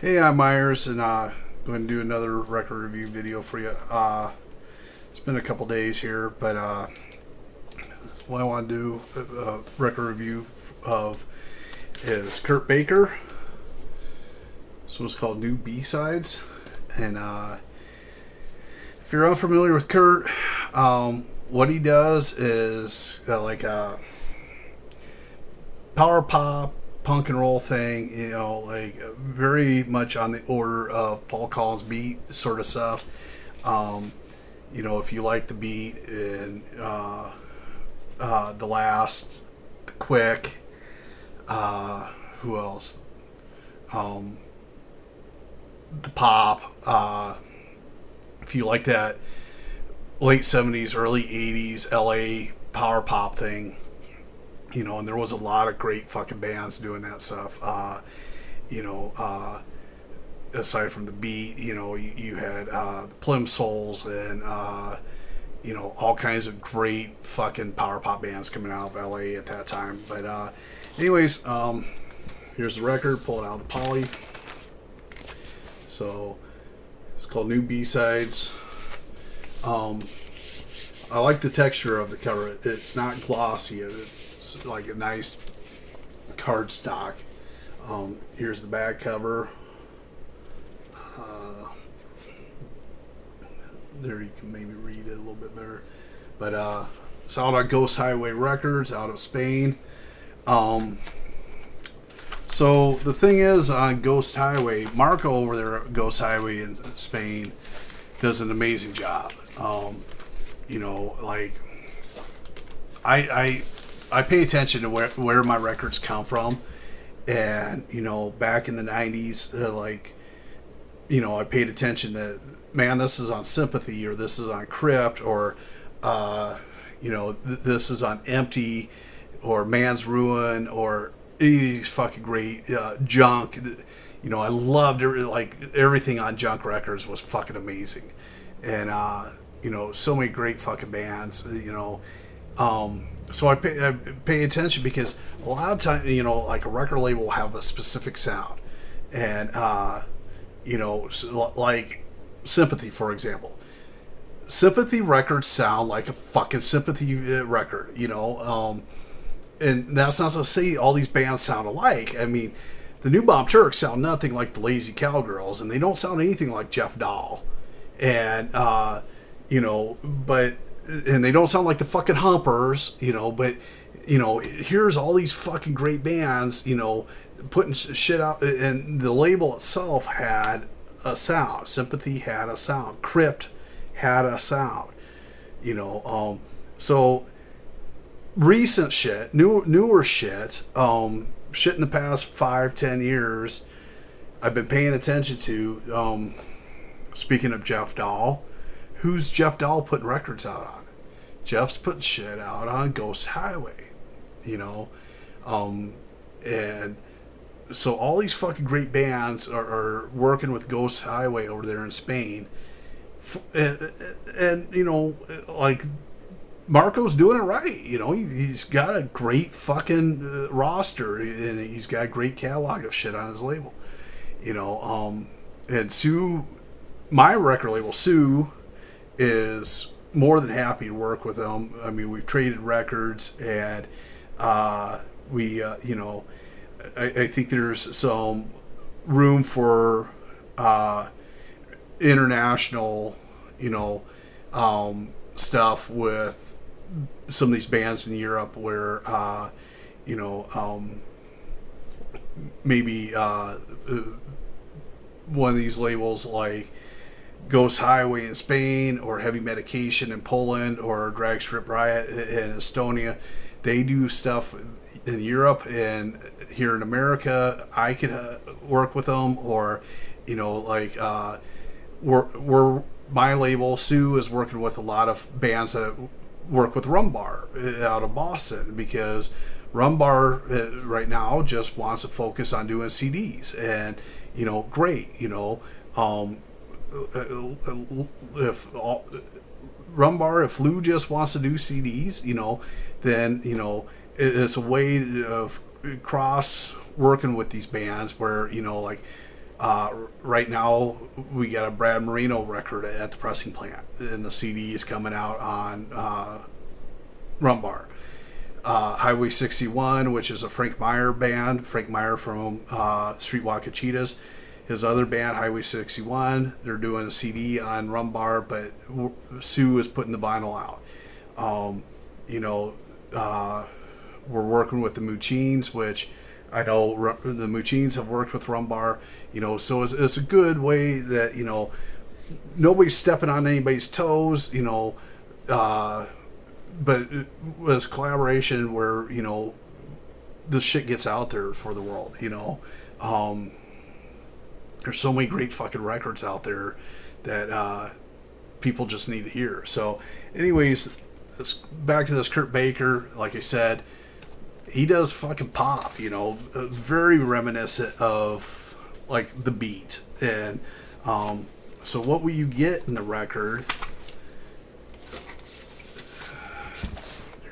Hey, I'm Myers, and going to do another record review video for you. It's been a couple days here, but what I want to do a record review of is Kurt Baker. This one's called New B-Sides, and if you're unfamiliar with Kurt, what he does is like a power pop punk and roll thing, like very much on the order of Paul Collins beat sort of stuff. If you like the beat and the last, the quick, who else? The pop. If you like that late 70s, early 80s LA power pop thing, and there was a lot of great fucking bands doing that stuff. Aside from the beat, you had the Plimsouls and all kinds of great fucking power pop bands coming out of LA at that time. But anyways, here's the record. Pull it out of the poly. So it's called New B-Sides. I like the texture of the cover. It's not glossy. It's like a nice cardstock. Here's the back cover. There you can maybe read it a little bit better. But it's out on Ghost Highway Records out of Spain. So the thing is, on Ghost Highway, Marco over there at Ghost Highway in Spain does an amazing job. Like I pay attention to where my records come from, and back in the 90s, I paid attention that, man, this is on Sympathy, or this is on Crypt, or this is on Empty, or Man's Ruin, or any of these fucking great Junk. I loved everything on Junk Records was fucking amazing, and so many great fucking bands. So I pay attention because a lot of times, like a record label will have a specific sound, and like Sympathy, for example. Sympathy records sound like a fucking Sympathy record, and that's not to say all these bands sound alike. I mean, the New Bomb Turks sound nothing like the Lazy Cowgirls, and they don't sound anything like Jeff Dahl, and and they don't sound like the fucking Humpers, but here's all these fucking great bands, putting shit out, and the label itself had a sound. Sympathy had a sound. Crypt had a sound. So recent shit, newer shit, shit in the past 5-10 years, I've been paying attention to. Speaking of Jeff Dahl, who's Jeff Dahl putting records out on? Jeff's putting shit out on Ghost Highway, and so all these fucking great bands are working with Ghost Highway over there in Spain, and like Marco's doing it right. He's got a great fucking roster, and he's got a great catalog of shit on his label, and Sue, my record label, Sue, is more than happy to work with them. I mean, we've traded records, and I think there's some room for international, stuff with some of these bands in Europe where, maybe one of these labels like Ghost Highway in Spain, or Heavy Medication in Poland, or Drag Strip Riot in Estonia, they do stuff in Europe, and here in America I could work with them, or we're my label Sue is working with a lot of bands that work with Rumbar out of Boston, because Rumbar right now just wants to focus on doing CDs, and great, if Rumbar, if Lou just wants to do CDs, then it's a way of cross working with these bands where like Right now, we got a Brad Marino record at the pressing plant, and the CD is coming out on Rumbar. Highway 61, which is a Frank Meyer band. Frank Meyer from Streetwalk Cheetahs. His other band, Highway 61, they're doing a CD on Rumbar, but Sue is putting the vinyl out. We're working with the Muchines, which I know the Muchines have worked with Rumbar. So it's a good way that, nobody's stepping on anybody's toes, but it was collaboration where, the shit gets out there for the world, There's so many great fucking records out there that people just need to hear. So, anyways, back to this Kurt Baker. Like I said, he does fucking pop. Very reminiscent of like the beat. And so, what will you get in the record?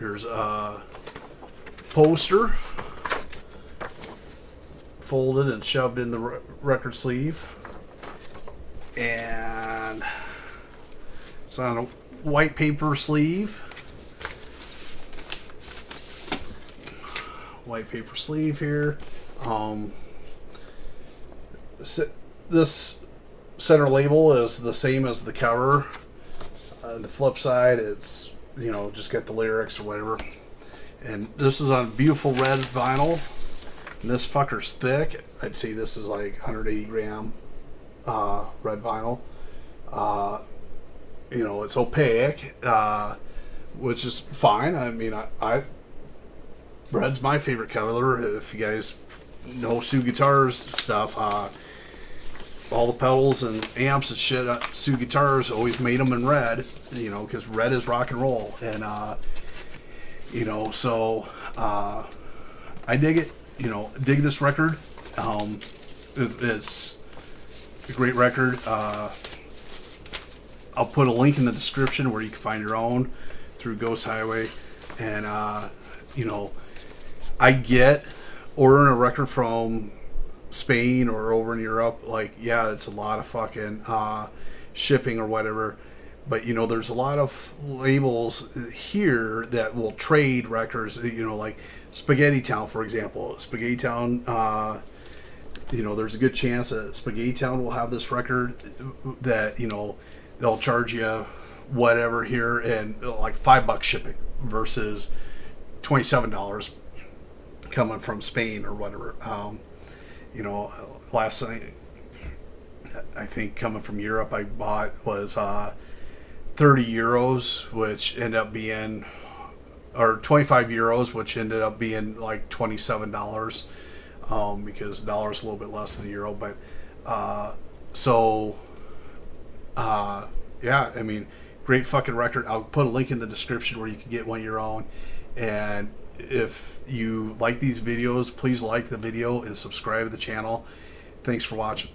Here's a poster, folded and shoved in the record sleeve, and it's on a white paper sleeve. White paper sleeve here. This center label is the same as the cover. The flip side, it's just got the lyrics or whatever. And this is on beautiful red vinyl. And this fucker's thick. I'd say this is like 180 gram red vinyl. It's opaque, which is fine. I mean, I red's my favorite color. If you guys know Sue Guitars stuff, all the pedals and amps and shit, Sue Guitars always made them in red, because red is rock and roll. And, so I dig it, dig this record. It's a great record. I'll put a link in the description where you can find your own through Ghost Highway. And, I get ordering a record from Spain or over in Europe, like, yeah, it's a lot of fucking shipping or whatever, but there's a lot of labels here that will trade records, like Spaghetti Town, for example. Spaghetti Town, there's a good chance that Spaghetti Town will have this record that they'll charge you whatever here, and like $5 shipping versus $27 coming from Spain or whatever. Last night, I think coming from Europe, I bought was 30 euros, which ended up being, or 25 euros, which ended up being like $27, because the dollar's a little bit less than the euro. But yeah, I mean, great fucking record. I'll put a link in the description where you can get one of your own. And if you like these videos, please like the video and subscribe to the channel. Thanks for watching.